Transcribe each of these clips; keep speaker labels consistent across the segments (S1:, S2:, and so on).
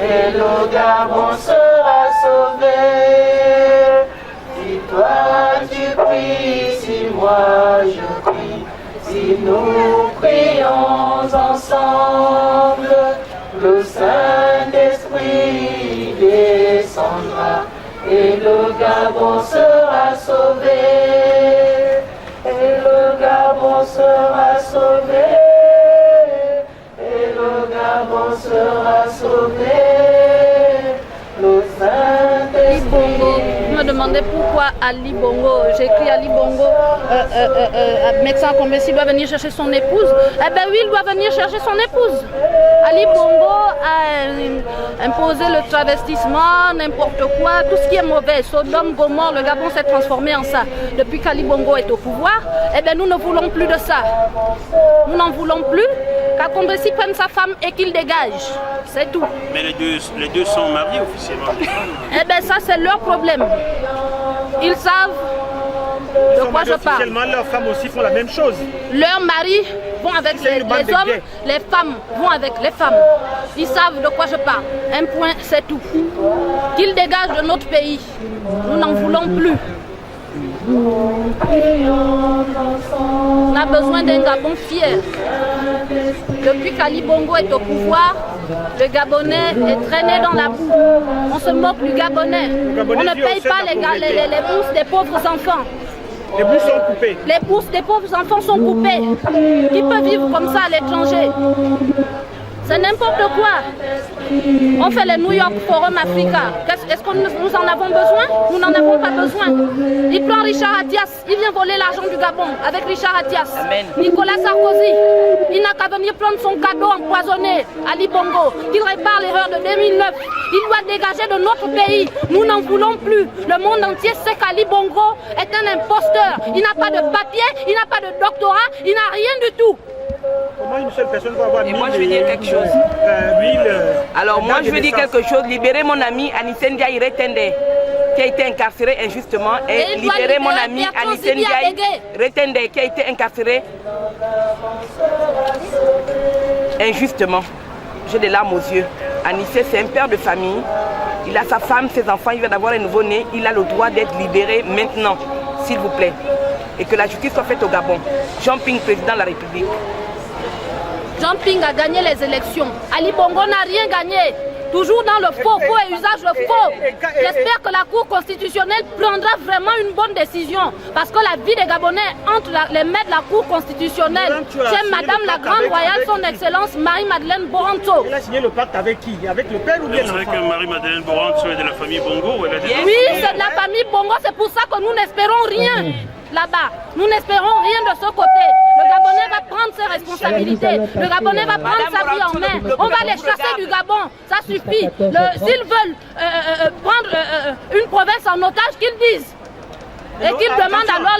S1: et le Gabon sera sauvé. Si toi tu pries, si moi je prie, si nous prions ensemble, le Saint-Esprit descendra et le Gabon sera sauvé. Et le Gabon sera sauvé. Et le Gabon sera sauvé. Le Saint-Esprit.
S2: Vous me demandez pourquoi Ali Bongo. J'écris Ali Bongo, médecin convaincu, doit venir chercher son épouse. Eh bien oui, il doit venir chercher son épouse. Ali Bongo a imposé le travestissement, n'importe quoi, tout ce qui est mauvais. Sodome, Gomorrhe, le Gabon s'est transformé en ça. Depuis qu'Ali Bongo est au pouvoir, eh bien nous ne voulons plus de ça. Nous n'en voulons plus. Qu'Akombesi prenne sa femme et qu'il dégage. C'est tout.
S3: Mais les deux sont mariés officiellement.
S2: Eh bien ça c'est leur problème. Ils savent de quoi je parle.
S4: Officiellement, leurs femmes aussi font la même chose.
S2: Leurs maris vont avec les hommes, les femmes vont avec les femmes. Ils savent de quoi je parle. Un point, c'est tout. Qu'ils dégagent de notre pays. Nous n'en voulons plus. On a besoin d'un Gabon fier. Depuis qu'Ali Bongo est au pouvoir, le Gabonais est traîné dans la boue. On se moque du Gabonais. On ne paye pas les bourses des pauvres enfants.
S4: Les bourses sont coupées.
S2: Les bourses des pauvres enfants sont coupées. Qui peut vivre comme ça à l'étranger? C'est n'importe quoi. On fait le New York Forum Africa. Est-ce que nous en avons besoin? Nous n'en avons pas besoin. Il prend Richard Attias. Il vient voler l'argent du Gabon avec Richard Attias.
S3: Amen.
S2: Nicolas Sarkozy. Il n'a qu'à venir prendre son cadeau empoisonné, Ali Bongo. Qu'il répare l'erreur de 2009. Il doit dégager de notre pays. Nous n'en voulons plus. Le monde entier sait qu'Ali Bongo est un imposteur. Il n'a pas de papier, il n'a pas de doctorat, il n'a rien du tout.
S4: Comment une seule personne peut avoir 1000
S5: moi je veux dire quelque chose.
S4: Alors
S5: moi je veux dire quelque chose. Libérez mon ami Anissé Ndiaye Retende, qui a été incarcéré injustement, et libérez mon ami Anissé Ndiaye Retende, qui a été incarcéré injustement. J'ai des larmes aux yeux. Anissé, c'est un père de famille. Il a sa femme, ses enfants, il vient d'avoir un nouveau-né. Il a le droit d'être libéré maintenant, s'il vous plaît. Et que la justice soit faite au Gabon. Jean Ping, président de la République.
S2: Jean Ping a gagné les élections. Ali Bongo n'a rien gagné. Toujours dans le faux et usage de faux. J'espère que la Cour constitutionnelle prendra vraiment une bonne décision. Parce que la vie des Gabonais entre les mains de la Cour constitutionnelle. C'est Madame la Grande Royale, son Excellence Marie-Madeleine Boranto.
S4: Elle a signé le pacte avec qui? Avec le père ou bien l'enfant?
S3: Vous savez que Marie-Madeleine Boranto est de la famille Bongo?
S2: Oui, c'est de la famille Bongo. C'est pour ça que nous n'espérons rien là-bas. Nous n'espérons rien de ce côté. Le Gabonais va prendre ses responsabilités. Le Gabonais va prendre sa vie en main. On va les chasser du Gabon. Ça suffit. S'ils veulent prendre une province en otage, qu'ils disent. Et qu'ils demandent alors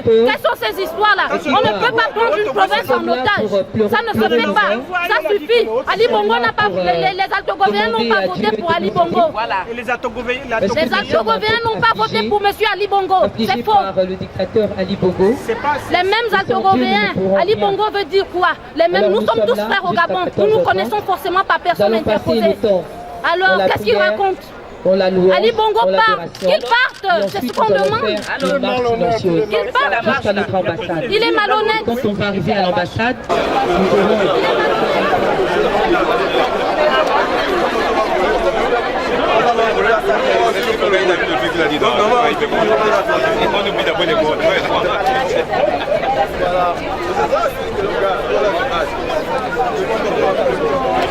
S2: quelles sont ces histoires-là. On ne peut pas prendre une province en otage. Ça ne se fait pas. Ça suffit. Ali Bongo n'a pas. Les Altogovéens n'ont pas voté pour Ali Bongo.
S4: Et les Altogovéens
S2: n'ont pas voté pour M. Ali Bongo. C'est faux.
S6: Le dictateur Ali Bongo.
S2: Les mêmes Altogovéens. Ali Bongo veut dire quoi? Les mêmes. Nous sommes tous frères au Gabon. Nous nous connaissons forcément par personne interposée. Alors, qu'est-ce qu'il raconte? Ali Bongo part, qu'il parte, c'est ce qu'on demande. Qu'il parte. Il est malhonnête.
S6: Quand on va arriver à l'ambassade,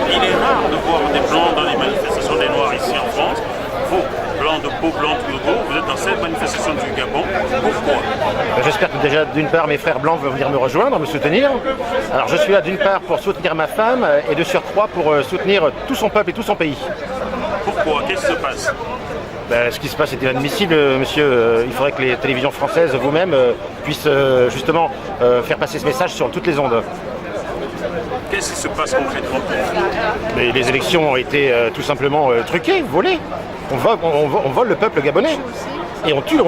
S3: Il est rare de voir des blancs dans les manifestations des Noirs ici en France. Vous, blancs de peau, blancs de Togo, vous êtes dans cette manifestation du Gabon. Pourquoi?
S7: J'espère que déjà d'une part mes frères blancs vont venir me rejoindre, me soutenir. Alors je suis là d'une part pour soutenir ma femme et de surcroît pour soutenir tout son peuple et tout son pays.
S3: Pourquoi? Qu'est-ce qui se passe?
S7: Ce qui se passe est inadmissible, monsieur. Il faudrait que les télévisions françaises, vous-même, puissent justement faire passer ce message sur toutes les ondes.
S3: Qu'est-ce qui se passe concrètement?
S7: Mais les élections ont été tout simplement truquées, volées. On vole le peuple gabonais. Et on tue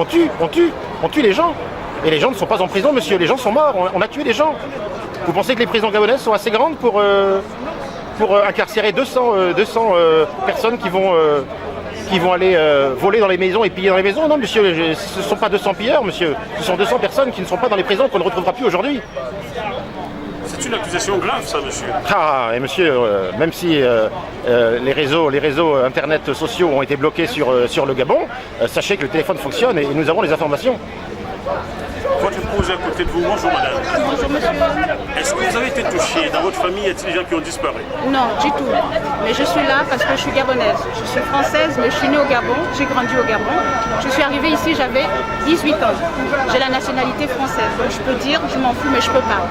S7: les gens. Et les gens ne sont pas en prison, monsieur. Les gens sont morts. On a tué des gens. Vous pensez que les prisons gabonaises sont assez grandes pour pour incarcérer 200 personnes qui vont aller voler dans les maisons et piller dans les maisons. Non, monsieur, ce ne sont pas 200 pilleurs, monsieur. Ce sont 200 personnes qui ne sont pas dans les prisons, qu'on ne retrouvera plus aujourd'hui.
S3: C'est une accusation grave, ça, monsieur.
S7: Ah, et monsieur, même si les réseaux internet sociaux ont été bloqués sur le Gabon, sachez que le téléphone fonctionne et nous avons les informations.
S3: Votre épouse est à côté de vous. Bonjour, madame.
S2: Bonjour, monsieur.
S3: Est-ce que vous avez été touché? Dans votre famille, y a-t-il des gens qui ont disparu?
S2: Non, du tout. Mais je suis là parce que je suis gabonaise. Je suis française, mais je suis née au Gabon. J'ai grandi au Gabon. Je suis arrivée ici, j'avais 18 ans. J'ai la nationalité française. Donc je peux dire, je m'en fous, mais je peux pas.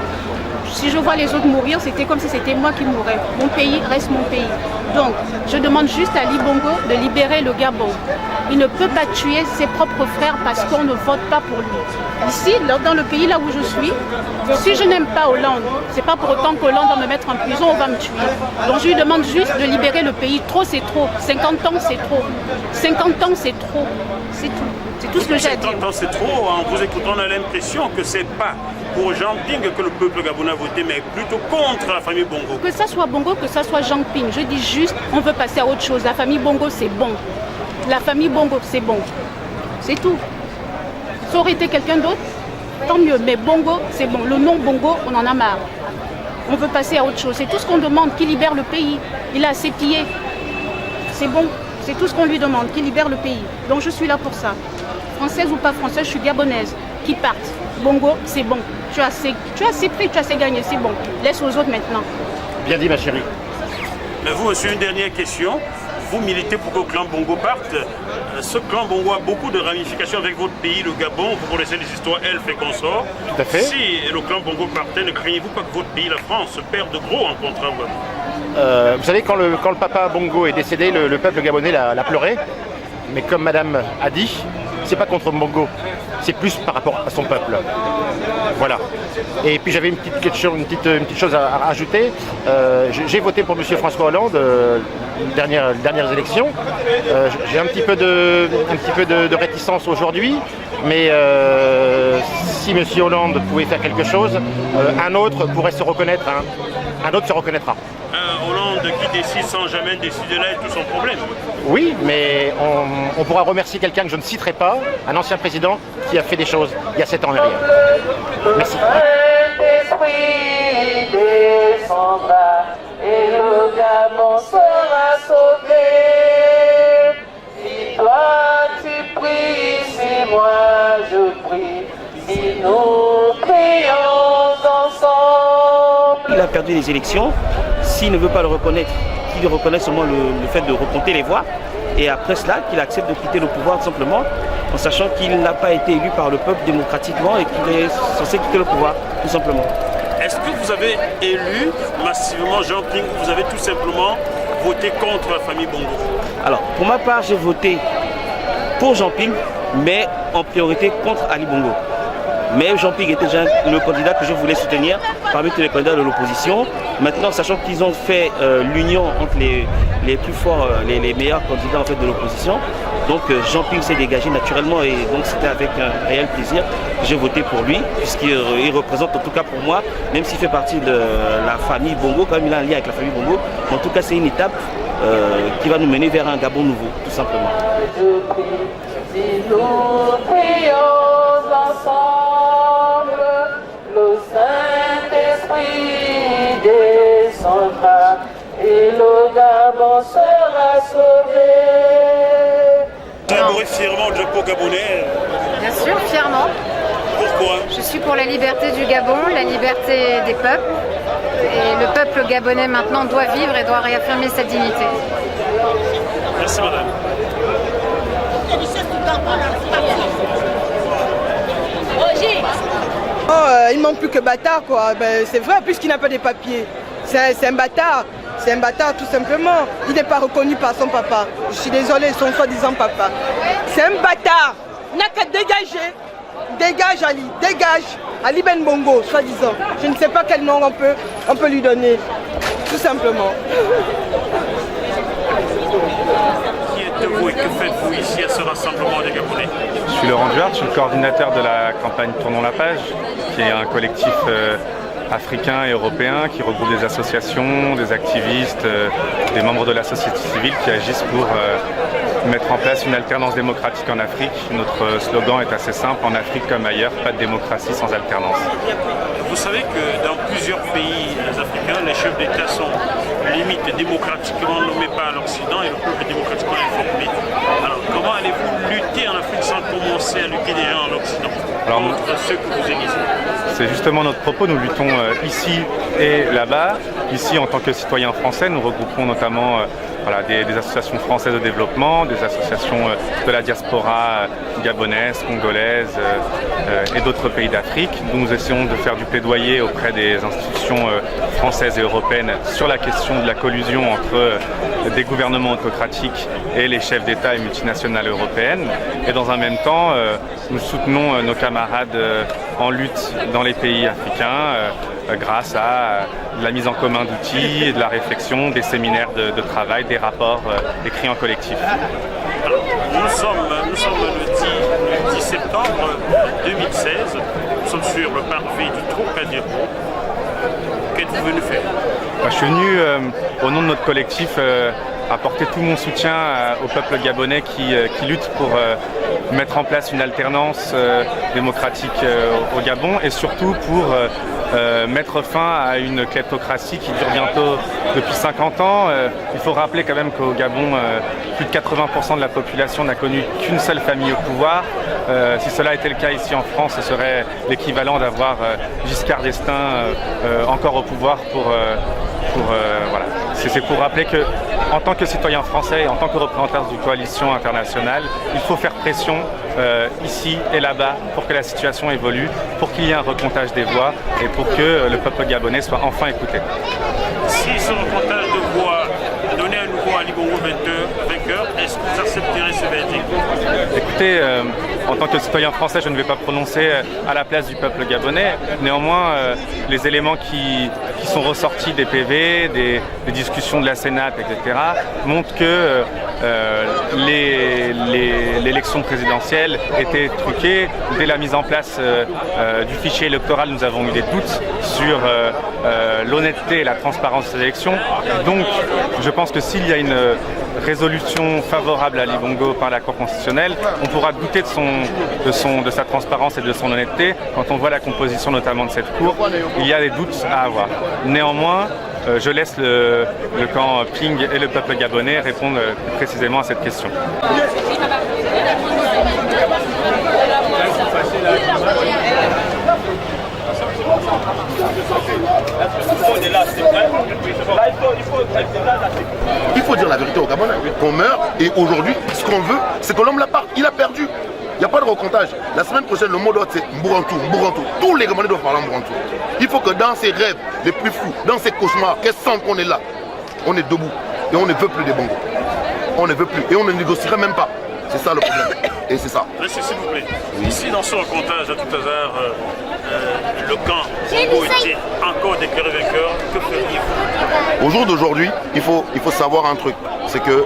S2: Si je vois les autres mourir, c'était comme si c'était moi qui mourais. Mon pays reste mon pays. Donc, je demande juste à Ali Bongo de libérer le Gabon. Il ne peut pas tuer ses propres frères parce qu'on ne vote pas pour lui. Ici, dans le pays là où je suis, si je n'aime pas Hollande, c'est pas pour autant qu'Hollande va me mettre en prison ou va me tuer. Donc, je lui demande juste de libérer le pays. Trop, c'est trop. 50 ans, c'est trop. 50 ans, c'est trop. C'est tout. C'est tout ce que j'ai à dire.
S3: 50 ans, c'est trop. En vous écoutant, on a l'impression que c'est pas pour Jean Ping que le peuple gabonais a voté, mais plutôt contre la famille Bongo.
S2: Que ça soit Bongo, que ça soit Jean Ping, je dis juste, on veut passer à autre chose. La famille Bongo, c'est bon. La famille Bongo, c'est bon. C'est tout. Ça aurait été quelqu'un d'autre, tant mieux. Mais Bongo, c'est bon. Le nom Bongo, on en a marre. On veut passer à autre chose. C'est tout ce qu'on demande, qu'il libère le pays. Il a assez pillé. C'est bon. C'est tout ce qu'on lui demande, qu'il libère le pays. Donc je suis là pour ça. Française ou pas française, je suis gabonaise. Qui partent. Bongo, c'est bon. Tu as assez pris, tu as assez gagné, c'est bon. Laisse aux autres maintenant.
S7: Bien dit, ma chérie.
S3: Mais vous, monsieur, une dernière question. Vous militez pour que le clan Bongo parte. Ce clan Bongo a beaucoup de ramifications avec votre pays, le Gabon. Vous connaissez les histoires elfes et consorts.
S7: Tout à fait.
S3: Si le clan Bongo partait, ne craignez-vous pas que votre pays, la France, se perde de gros en contrat au Gabon?
S7: Vous savez, quand le papa Bongo est décédé, le peuple gabonais l'a pleuré. Mais comme madame a dit, c'est pas contre Bongo, c'est plus par rapport à son peuple. Voilà. Et puis j'avais une petite chose à rajouter. J'ai voté pour M. François Hollande dernières élections. J'ai un petit peu de réticence aujourd'hui, mais si M. Hollande pouvait faire quelque chose, un autre pourrait se reconnaître. Un autre se reconnaîtra.
S3: Hollande qui décide sans jamais décider là est tout son problème.
S7: Oui, mais on pourra remercier quelqu'un que je ne citerai pas, un ancien président qui a fait des choses il y a 7 ans en arrière. Merci.
S1: L'Esprit descendra et le Gabon sera sauvé. Si toi tu pries, si moi je prie, si nous prions ensemble.
S5: Il a perdu les élections. S'il ne veut pas le reconnaître, qu'il reconnaisse seulement le fait de recompter les voix. Et après cela, qu'il accepte de quitter le pouvoir tout simplement, en sachant qu'il n'a pas été élu par le peuple démocratiquement et qu'il est censé quitter le pouvoir, tout simplement.
S3: Est-ce que vous avez élu massivement Jean Ping ou vous avez tout simplement voté contre la famille Bongo?
S5: Alors, pour ma part, j'ai voté pour Jean Ping, mais en priorité contre Ali Bongo. Mais Jean Ping était déjà le candidat que je voulais soutenir parmi tous les candidats de l'opposition. Maintenant, sachant qu'ils ont fait l'union entre les plus forts, les meilleurs candidats en fait, de l'opposition, donc Jean Ping s'est dégagé naturellement et donc c'était avec un réel plaisir que j'ai voté pour lui, puisqu'il représente en tout cas pour moi, même s'il fait partie de la famille Bongo, quand même il a un lien avec la famille Bongo, mais en tout cas c'est une étape qui va nous mener vers un Gabon nouveau, tout simplement.
S1: Si nous prions ensemble, le Saint-Esprit descendra et le Gabon sera sauvé.
S3: Vous fièrement le drapeau gabonais?
S8: Bien sûr, fièrement.
S3: Pourquoi?
S8: Je suis pour la liberté du Gabon, la liberté des peuples. Et le peuple gabonais maintenant doit vivre et doit réaffirmer sa dignité.
S3: Merci madame.
S9: Il ne manque plus que bâtard quoi. Ben, c'est vrai puisqu'il n'a pas de papiers. C'est un bâtard. C'est un bâtard tout simplement. Il n'est pas reconnu par son papa. Je suis désolée, son soi-disant papa. C'est un bâtard. Il n'a qu'à dégager. Dégage Ali, dégage. Ali Ben Bongo, soi-disant. Je ne sais pas quel nom on peut lui donner. Tout simplement.
S3: Qui êtes-vous et que faites-vous ici à ce rassemblement des Gabonais?
S10: Je suis Laurent Duarte, je suis le coordinateur de la campagne Tournons la page, qui est un collectif africains et européens qui regroupent des associations, des activistes, des membres de la société civile qui agissent pour mettre en place une alternance démocratique en Afrique. Notre slogan est assez simple, en Afrique comme ailleurs, pas de démocratie sans alternance.
S3: Vous savez que dans plusieurs pays africains, les chefs d'État sont limite démocratiquement nommés par l'Occident et le peuple démocratiquement informé. Alors comment allez-vous lutter en Afrique sans commencer à lutter déjà en Occident contre ceux que vous élisez?
S10: C'est justement notre propos, nous luttons ici et là-bas. Ici, en tant que citoyens français, nous regroupons notamment des associations françaises de développement, des associations de la diaspora gabonaise, congolaise et d'autres pays d'Afrique. Nous essayons de faire du plaidoyer auprès des institutions françaises et européennes sur la question de la collusion entre des gouvernements autocratiques et les chefs d'État et multinationales européennes. Et dans un même temps, nous soutenons nos camarades en lutte dans les pays africains grâce à la mise en commun d'outils, de la réflexion, des séminaires de travail, des rapports écrits en collectif.
S3: Nous sommes le 10 septembre 2016, nous sommes sur le parvis du Trocadéro. Qu'êtes-vous venu faire?
S10: Je suis venu au nom de notre collectif apporter tout mon soutien au peuple gabonais qui lutte pour mettre en place une alternance démocratique au Gabon et surtout pour mettre fin à une kleptocratie qui dure bientôt depuis 50 ans. Il faut rappeler quand même qu'au Gabon, plus de 80% de la population n'a connu qu'une seule famille au pouvoir. Si cela était le cas ici en France, ce serait l'équivalent d'avoir Giscard d'Estaing encore au pouvoir voilà. C'est pour rappeler que, en tant que citoyen français et en tant que représentant d'une coalition internationale, il faut faire pression ici et là-bas pour que la situation évolue, pour qu'il y ait un recomptage des voix et pour que le peuple gabonais soit enfin écouté.
S3: Si ce recomptage de voix donnait à nouveau Ali Bongo vainqueur, est-ce que vous accepterez ce verdict?
S10: Écoutez, en tant que citoyen français, je ne vais pas prononcer à la place du peuple gabonais. Néanmoins, les éléments qui sont ressortis des PV, des discussions de la Sénat, etc., montrent que l'élection présidentielle était truquée. Dès la mise en place du fichier électoral, nous avons eu des doutes sur l'honnêteté et la transparence de ces élections. Donc, je pense que s'il y a une résolution favorable à Ali Bongo par la Cour constitutionnelle, on pourra douter de sa transparence et de son honnêteté. Quand on voit la composition notamment de cette Cour, il y a des doutes à avoir. Néanmoins, je laisse le camp Ping et le peuple gabonais répondre précisément à cette question.
S11: Il faut dire la vérité au Gabon, qu'on meurt et aujourd'hui, ce qu'on veut, c'est que l'homme la parte. Il a perdu. Il n'y a pas de recomptage. La semaine prochaine, le mot d'ordre, c'est Mburantou, Mburantou. Tous les Gabonais doivent parler en Mburantou. Il faut que dans ces rêves les plus fous, dans ces cauchemars, qu'est-ce qu'on est là, on est debout et on ne veut plus des bongos. On ne veut plus et on ne négocierait même pas. C'est ça le problème. Et c'est ça.
S3: Monsieur, s'il vous plaît. Ici, dans ce recomptage, à tout hasard, le camp Bongo était encore déclaré vainqueur. Que feriez-vous?
S11: Au jour d'aujourd'hui, il faut savoir un truc. C'est que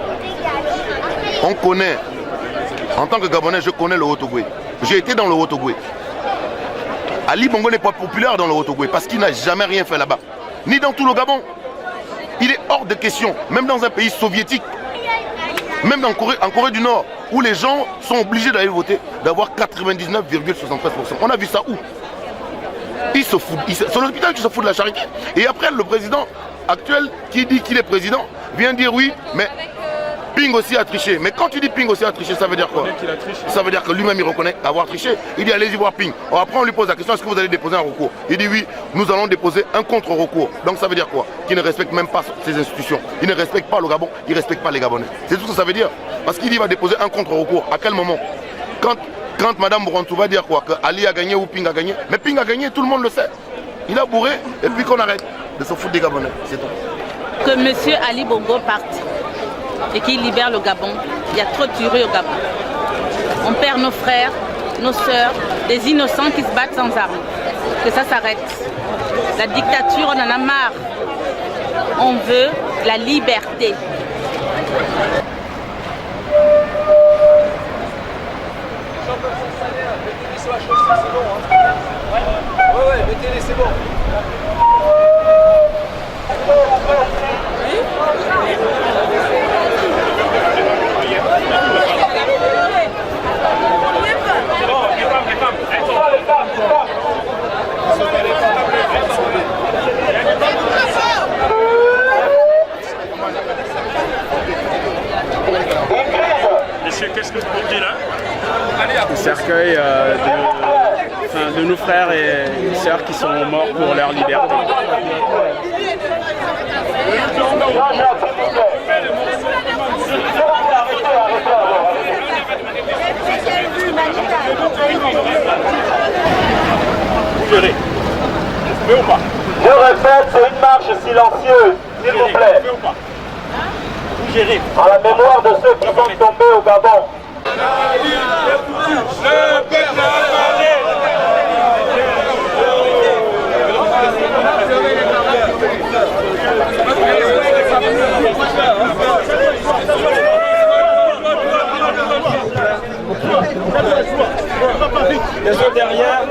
S11: on connaît, en tant que Gabonais, je connais le Haut-Ogooué. J'ai été dans le Haut-Ogooué. Ali Bongo n'est pas populaire dans le Haut-Ogooué parce qu'il n'a jamais rien fait là-bas. Ni dans tout le Gabon. Il est hors de question, même dans un pays soviétique, même en Corée du Nord, où les gens sont obligés d'aller voter, d'avoir 99,73%. On a vu ça où? Il se fout, c'est l'hôpital qui se fout de la charité. Et après, le président actuel, qui dit qu'il est président, vient dire oui, mais Ping aussi a triché. Mais quand tu dis Ping aussi a triché, ça veut dire quoi? Ça veut dire que lui-même il reconnaît avoir triché. Il dit allez-y voir Ping. Alors après on lui pose la question, est-ce que vous allez déposer un recours? Il dit oui, nous allons déposer un contre-recours. Donc ça veut dire quoi? Qu'il ne respecte même pas ses institutions. Il ne respecte pas le Gabon, il ne respecte pas les Gabonais. C'est tout ce que ça veut dire. Parce qu'il dit va déposer un contre-recours. À quel moment? Quand Madame Mburantou va dire quoi? Que Ali a gagné ou Ping a gagné? Mais Ping a gagné, tout le monde le sait. Il a bourré et puis qu'on arrête de se foutre des Gabonais. C'est tout.
S12: Que M. Ali Bongo parte et qu'il libère le Gabon. Il y a trop de tueries au Gabon. On perd nos frères, nos sœurs, des innocents qui se battent sans armes. Que ça s'arrête. La dictature, on en a marre. On veut la liberté.
S1: Ouais, mettez-les, c'est bon.
S3: Monsieur, qu'est-ce que vous portez là?
S13: Le cercueil de nos frères et sœurs qui sont morts pour leur liberté.
S3: Vous verrez. Vous ou pas?
S1: Je répète, c'est une marche silencieuse, s'il vous plaît.
S3: Vous gérez.
S1: En la mémoire de ceux qui sont tombés au Gabon.
S3: Le peuple a parlé.
S4: Les autres derrière.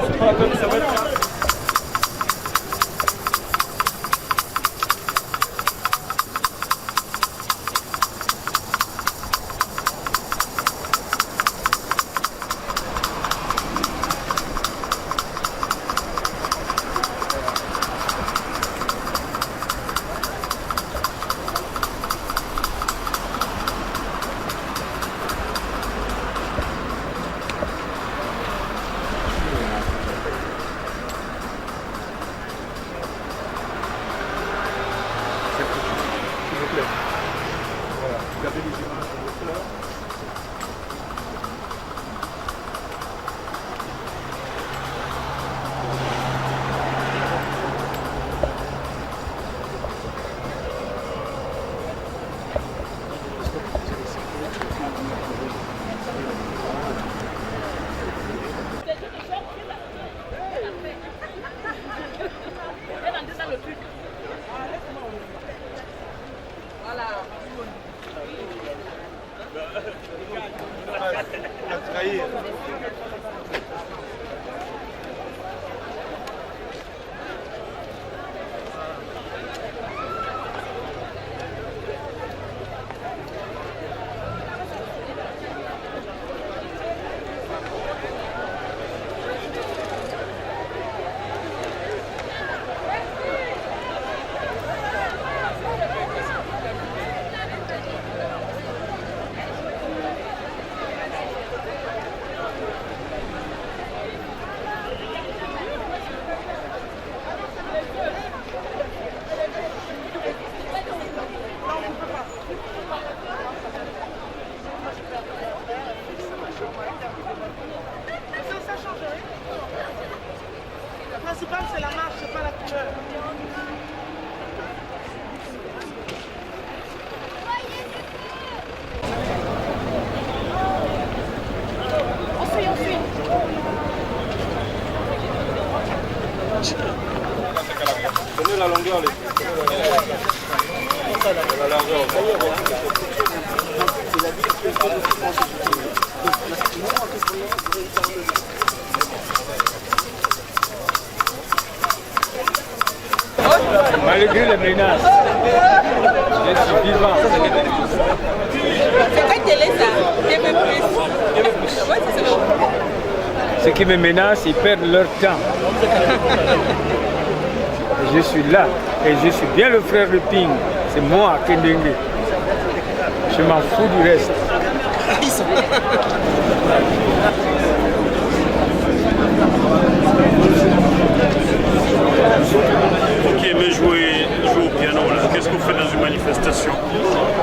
S3: Donnez la longueur. La longueur.
S13: Malgré les menaces, je suis vivant.
S12: C'est quelle télé ça? TV+. Ouais, c'est bon.
S13: Ceux qui me menacent, ils perdent leur temps. Je suis là et je suis bien le frère de Ping. C'est moi, Kendenge. Je m'en fous du reste.
S3: Ok, mais jouez au piano là. Qu'est-ce que vous faites dans une manifestation?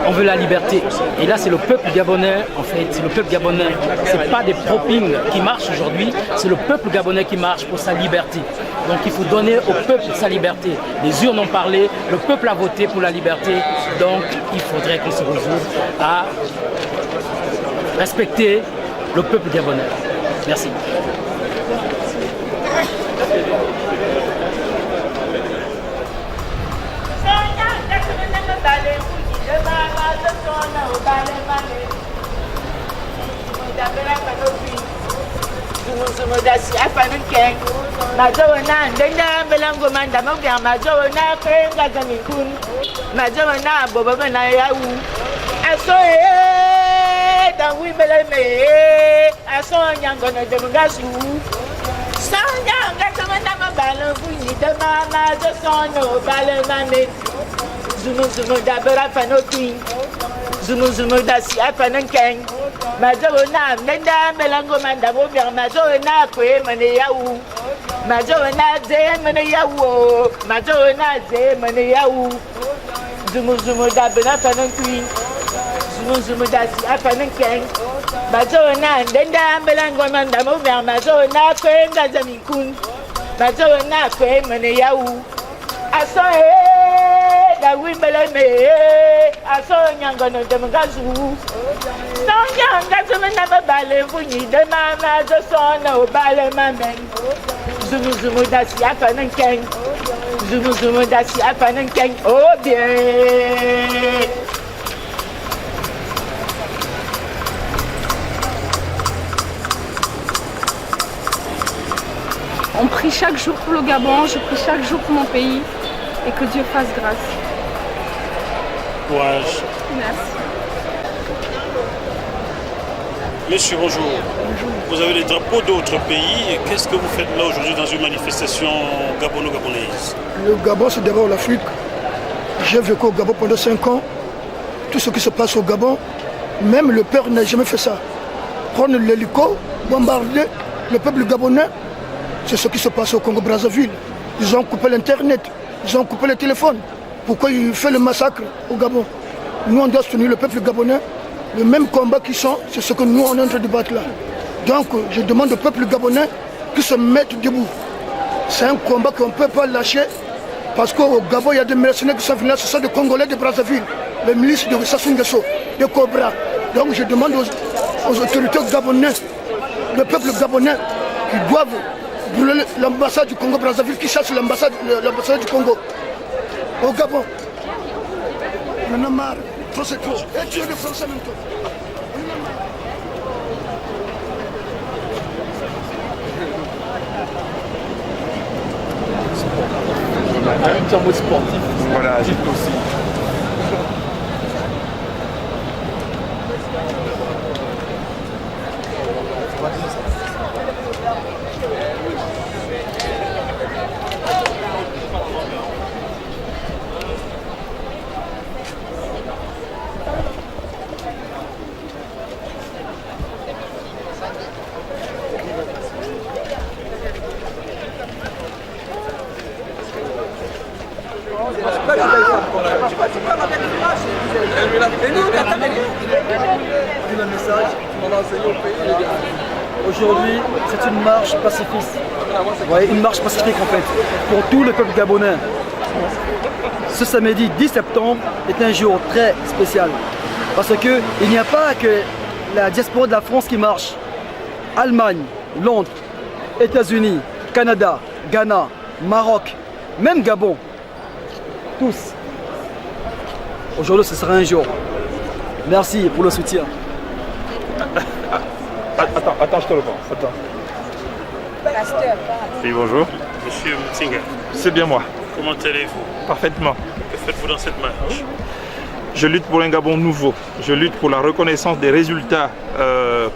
S14: On veut la liberté. Et là, c'est le peuple gabonais, en fait. C'est le peuple gabonais. C'est pas des pro-ping qui marchent aujourd'hui. C'est le peuple gabonais qui marche pour sa liberté. Donc il faut donner au peuple sa liberté. Les urnes ont parlé, le peuple a voté pour la liberté. Donc il faudrait qu'on se résolve à respecter le peuple gabonais. Merci.
S1: Nous Zumudasi Afanuken, Majona, Denda, Melangoman, Damogan, Majona, Krenga Zamikun, Majona, Bobana Yahu. I saw it, and we believe I saw Yangon of the Mugasu. Sonya, Gatamana Balu, the Mama, the son of Balamane, Zumu Dabera Fanoki, Zumu Dasi Afanuken. Majona, Nenda, Melangoman, Damogan, Majona, Kremaniau, Majona, Zemaniau, Majona, Zemaniau, Zumu Dabera Fanoki, Zumu Dasi Afanuken, Majona, Nenda, Melangoman, Damogan, Majona, Kremazamikun, Majona, Kremaniau. I saw it, that we believe I saw Yangon of the Mugazu. So young, that's a never ballet for you, the mama, the son of Balaman. Zumu Dasi Afanuken, Zumu Dasi Afanuken, oh bien.
S15: On prie chaque jour pour le Gabon, je prie chaque jour pour mon pays et que Dieu fasse grâce.
S3: Courage.
S15: Merci.
S3: Monsieur, bonjour. Bonjour. Vous avez les drapeaux d'autres pays. Qu'est-ce que vous faites là aujourd'hui dans une manifestation gabono-gabonaise?
S16: Le Gabon, c'est d'abord l'Afrique. J'ai vécu au Gabon pendant 5 ans. Tout ce qui se passe au Gabon, même le père n'a jamais fait ça. Prendre l'hélico, bombarder le peuple gabonais. C'est ce qui se passe au Congo-Brazzaville. Ils ont coupé l'Internet, ils ont coupé le téléphone. Pourquoi il fait le massacre au Gabon? Nous, on doit soutenir le peuple gabonais. Le même combat qu'ils sont, c'est ce que nous, on est en train de battre là. Donc, je demande au peuple gabonais qu'ils se mettent debout. C'est un combat qu'on ne peut pas lâcher. Parce qu'au Gabon, il y a des mercenaires qui sont venus là, ce sont des Congolais de Brazzaville, les milices de Sassou Nguesso, de Cobra. Donc, je demande aux autorités gabonaises, le peuple gabonais, qui doivent brûler l'ambassade du Congo-Brazzaville, qui chasse l'ambassade du Congo au Gabon. On en a marre, trop c'est trop. Et tuer les Français même tout.
S14: Un mot sportif.
S10: Voilà, j'ai aussi.
S17: Aujourd'hui, c'est une marche pacifiste. Ouais, une marche pacifique en fait, pour tout le peuple gabonais. Ce samedi 10 septembre est un jour très spécial. Parce qu'il n'y a pas que la diaspora de la France qui marche. Allemagne, Londres, États-Unis, Canada, Ghana, Maroc, même Gabon. Tous. Aujourd'hui, ce sera un jour. Merci pour le soutien.
S10: Attends, je te le prends. Attends. Oui, bonjour.
S3: Monsieur Mtinga.
S10: C'est bien moi.
S3: Comment allez-vous?
S10: Parfaitement.
S3: Que faites-vous dans cette marche?
S10: Je lutte pour un Gabon nouveau. Je lutte pour la reconnaissance des résultats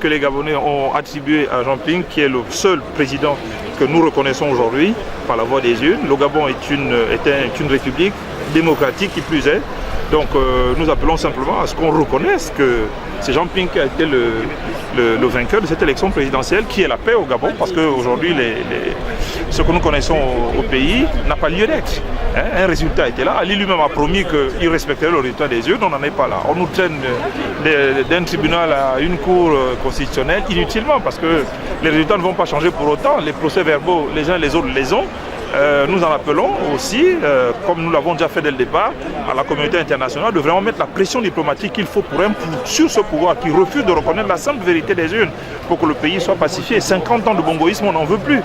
S10: que les Gabonais ont attribués à Jean Ping, qui est le seul président que nous reconnaissons aujourd'hui par la voie des urnes. Le Gabon est une république démocratique qui plus est. Donc nous appelons simplement à ce qu'on reconnaisse que c'est Jean Ping qui a été le vainqueur de cette élection présidentielle, qui est la paix au Gabon, parce qu'aujourd'hui ce que nous connaissons au pays n'a pas lieu d'être. Hein? Un résultat était là. Ali lui-même a promis qu'il respecterait le résultat des urnes, on n'en est pas là. On nous traîne d'un tribunal à une cour constitutionnelle inutilement, parce que les résultats ne vont pas changer pour autant. Les procès-verbaux, les uns les autres les ont. Nous en appelons aussi, comme nous l'avons déjà fait dès le départ, à la communauté internationale de vraiment mettre la pression diplomatique qu'il faut sur ce pouvoir qui refuse de reconnaître la simple vérité des urnes pour que le pays soit pacifié. 50 ans de bongoïsme, on n'en veut plus.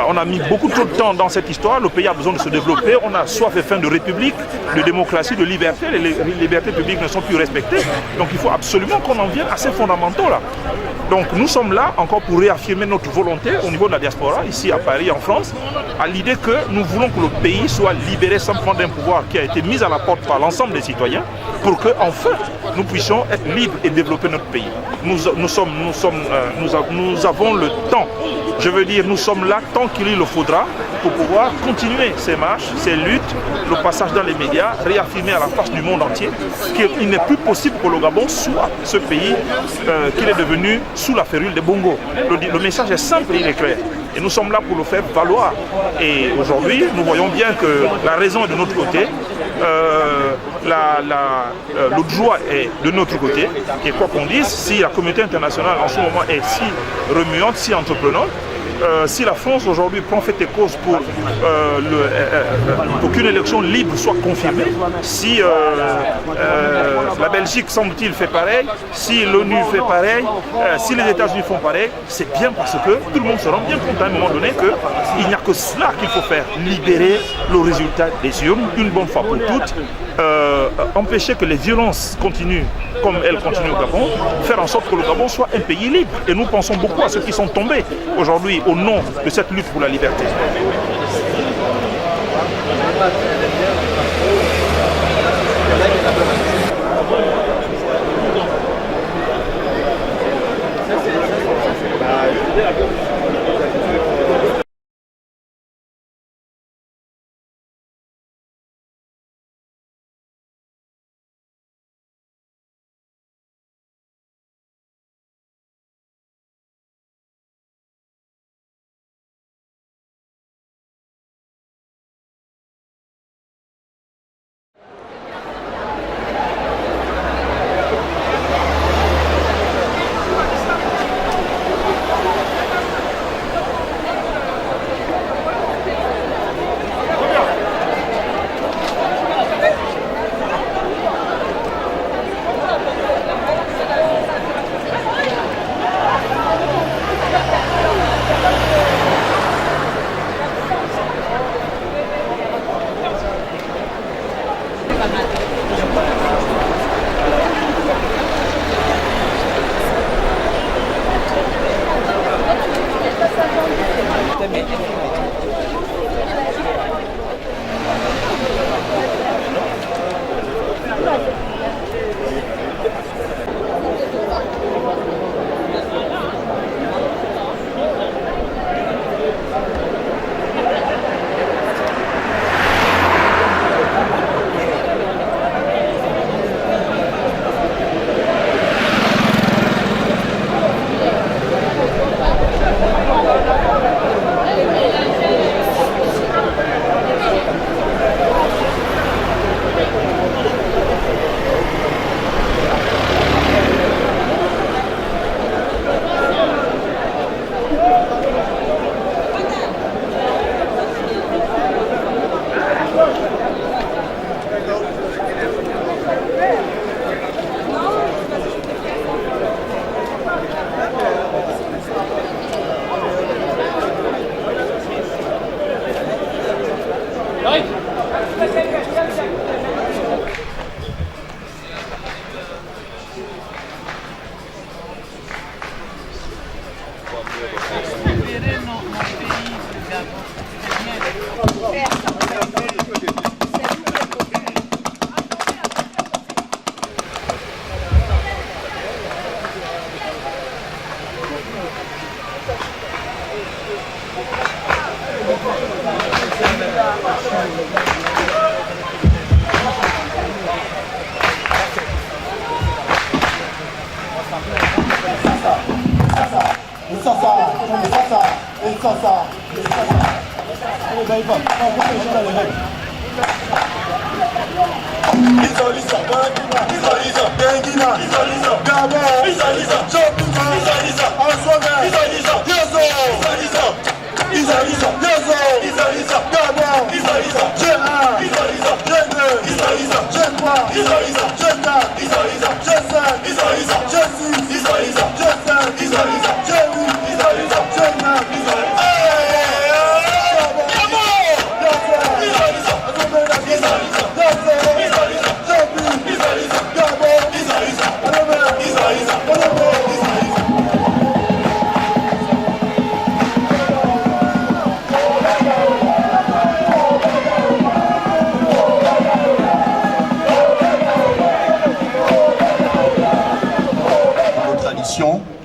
S18: On a mis beaucoup trop de temps dans cette histoire. Le pays a besoin de se développer. On a soif et faim de république, de démocratie, de liberté. Les libertés publiques ne sont plus respectées. Donc il faut absolument qu'on en vienne à ces fondamentaux là. Donc nous sommes là encore pour réaffirmer notre volonté au niveau de la diaspora, ici à Paris, en France, à l'idée que nous voulons que le pays soit libéré sans prendre un pouvoir qui a été mis à la porte par l'ensemble des citoyens pour que enfin nous puissions être libres et développer notre pays. Nous avons le temps. Je veux dire, nous sommes là tant qu'il le faudra pour pouvoir continuer ces marches, ces luttes, le passage dans les médias, réaffirmer à la face du monde entier qu'il n'est plus possible que le Gabon soit ce pays qu'il est devenu sous la férule des Bongo. Le message est simple et il est clair. Et nous sommes là pour le faire valoir. Et aujourd'hui, nous voyons bien que la raison est de notre côté, l'autre joie est de notre côté. Et quoi qu'on dise, si la communauté internationale en ce moment est si remuante, si entreprenante, si la France aujourd'hui prend fait et cause pour qu'une élection libre soit confirmée, si la Belgique semble-t-il fait pareil, si l'ONU fait pareil, si les États-Unis font pareil, c'est bien parce que tout le monde se rend bien compte à un moment donné qu'il n'y a que cela qu'il faut faire, libérer le résultat des urnes une bonne fois pour toutes, empêcher que les violences continuent comme elles continuent au Gabon, faire en sorte que le Gabon soit un pays libre. Et nous pensons beaucoup à ceux qui sont tombés aujourd'hui au nom de cette lutte pour la liberté.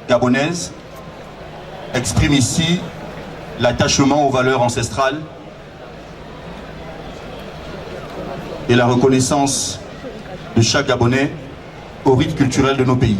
S19: gabonaise exprime ici l'attachement aux valeurs ancestrales et la reconnaissance de chaque Gabonais au rite culturel de nos pays.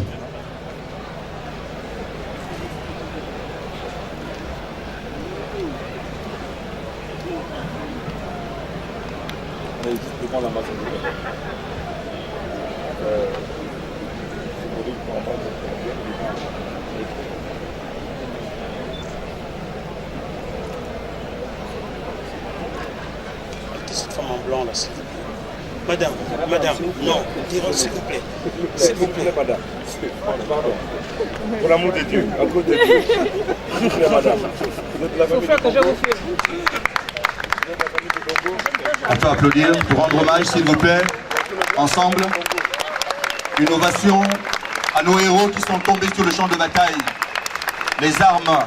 S3: Cette femme en blanc là, s'il vous plaît. Madame, non, s'il vous plaît. S'il vous plaît, madame.
S18: Pardon. Pour l'amour de Dieu, à cause de Dieu. S'il vous plaît, madame. Vous êtes la famille de Bongo.
S19: On peut applaudir pour rendre hommage, s'il vous plaît, ensemble. Une ovation à nos héros qui sont tombés sur le champ de bataille. Les armes.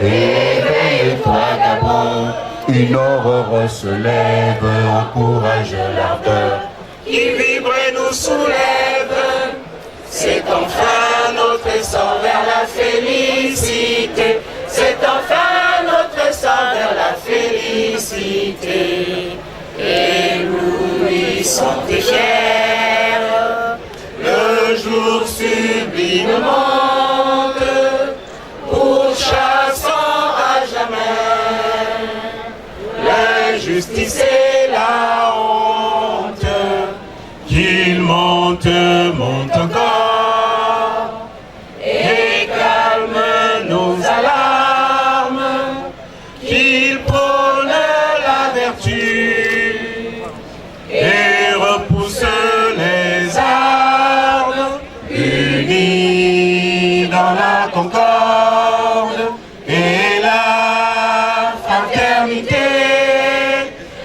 S1: Éveille-toi Gabon, une aurore se lève, encourage l'ardeur qui vibre et nous soulève. C'est enfin notre essor vers la félicité. C'est enfin notre essor vers la félicité. Éblouissant et fier, le jour sublime monte pour chassant à jamais l'injustice et la honte. Qu'il monte, monte encore et calme nos alarmes. Qu'il prône la vertu et repousse les armes, unis dans la concorde et la fraternité.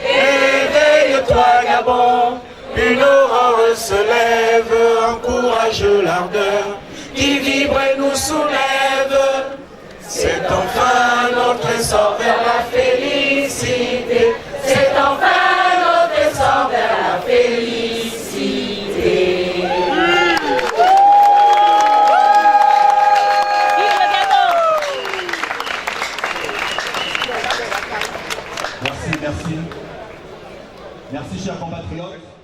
S1: Éveille-toi Gabon, une aurore se lève, encourage l'ardeur qui vibre et nous soulève. C'est enfin notre essor vers la félicité. C'est enfin notre essor vers la félicité.
S19: Merci, merci. Merci, chers compatriotes.